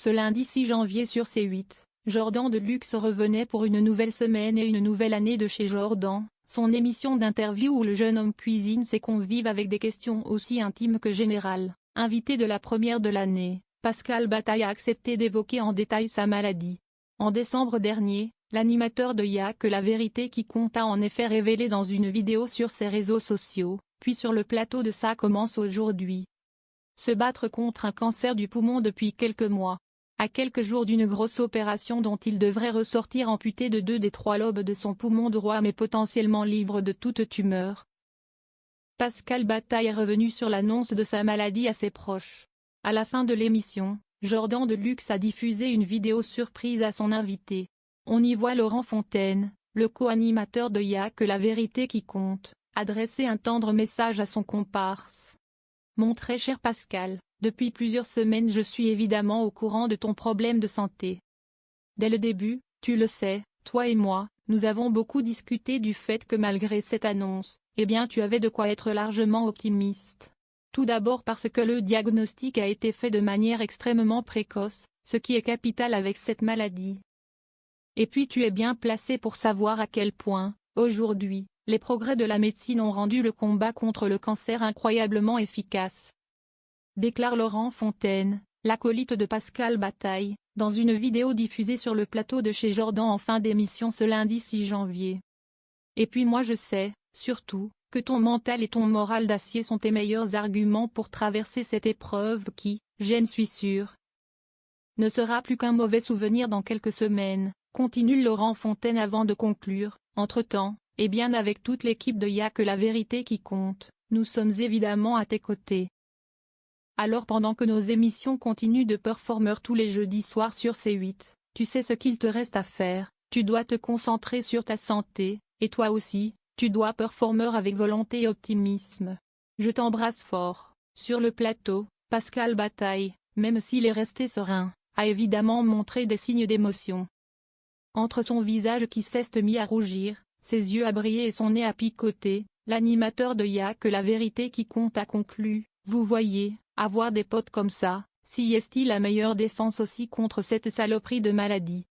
Ce lundi 6 janvier sur C8, Jordan Deluxe revenait pour une nouvelle semaine et une nouvelle année de chez Jordan, son émission d'interview où le jeune homme cuisine ses convives avec des questions aussi intimes que générales. Invité de la première de l'année, Pascal Bataille a accepté d'évoquer en détail sa maladie. En décembre dernier, l'animateur de Y'a que la vérité qui compte a en effet révélé dans une vidéo sur ses réseaux sociaux, puis sur le plateau de Ça commence aujourd'hui. Se battre contre un cancer du poumon depuis quelques mois. À quelques jours d'une grosse opération dont il devrait ressortir amputé de 2 des 3 lobes de son poumon droit mais potentiellement libre de toute tumeur. Pascal Bataille est revenu sur l'annonce de sa maladie à ses proches. À la fin de l'émission, Jordan Deluxe a diffusé une vidéo surprise à son invité. On y voit Laurent Fontaine, le co-animateur de Y'a que la vérité qui compte, adresser un tendre message à son comparse. Mon très cher Pascal, depuis plusieurs semaines je suis évidemment au courant de ton problème de santé. Dès le début, tu le sais, toi et moi, nous avons beaucoup discuté du fait que malgré cette annonce, eh bien tu avais de quoi être largement optimiste. Tout d'abord parce que le diagnostic a été fait de manière extrêmement précoce, ce qui est capital avec cette maladie. Et puis tu es bien placé pour savoir à quel point, aujourd'hui, les progrès de la médecine ont rendu le combat contre le cancer incroyablement efficace. Déclare Laurent Fontaine, l'acolyte de Pascal Bataille, dans une vidéo diffusée sur le plateau de chez Jordan en fin d'émission ce lundi 6 janvier. Et puis moi je sais, surtout, que ton mental et ton moral d'acier sont tes meilleurs arguments pour traverser cette épreuve qui, j'en suis sûr, ne sera plus qu'un mauvais souvenir dans quelques semaines, continue Laurent Fontaine avant de conclure. Entre-temps, et bien avec toute l'équipe de Y'a que la vérité qui compte, nous sommes évidemment à tes côtés. Alors pendant que nos émissions continuent de Performer tous les jeudis soirs sur C8, tu sais ce qu'il te reste à faire, tu dois te concentrer sur ta santé, et toi aussi, tu dois performer avec volonté et optimisme. Je t'embrasse fort. Sur le plateau, Pascal Bataille, même s'il est resté serein, a évidemment montré des signes d'émotion. Entre son visage qui s'est mis à rougir, ses yeux à briller et son nez à picoter, l'animateur de Y'a que la vérité qui compte a conclu, vous voyez, avoir des potes comme ça, si est-il la meilleure défense aussi contre cette saloperie de maladie.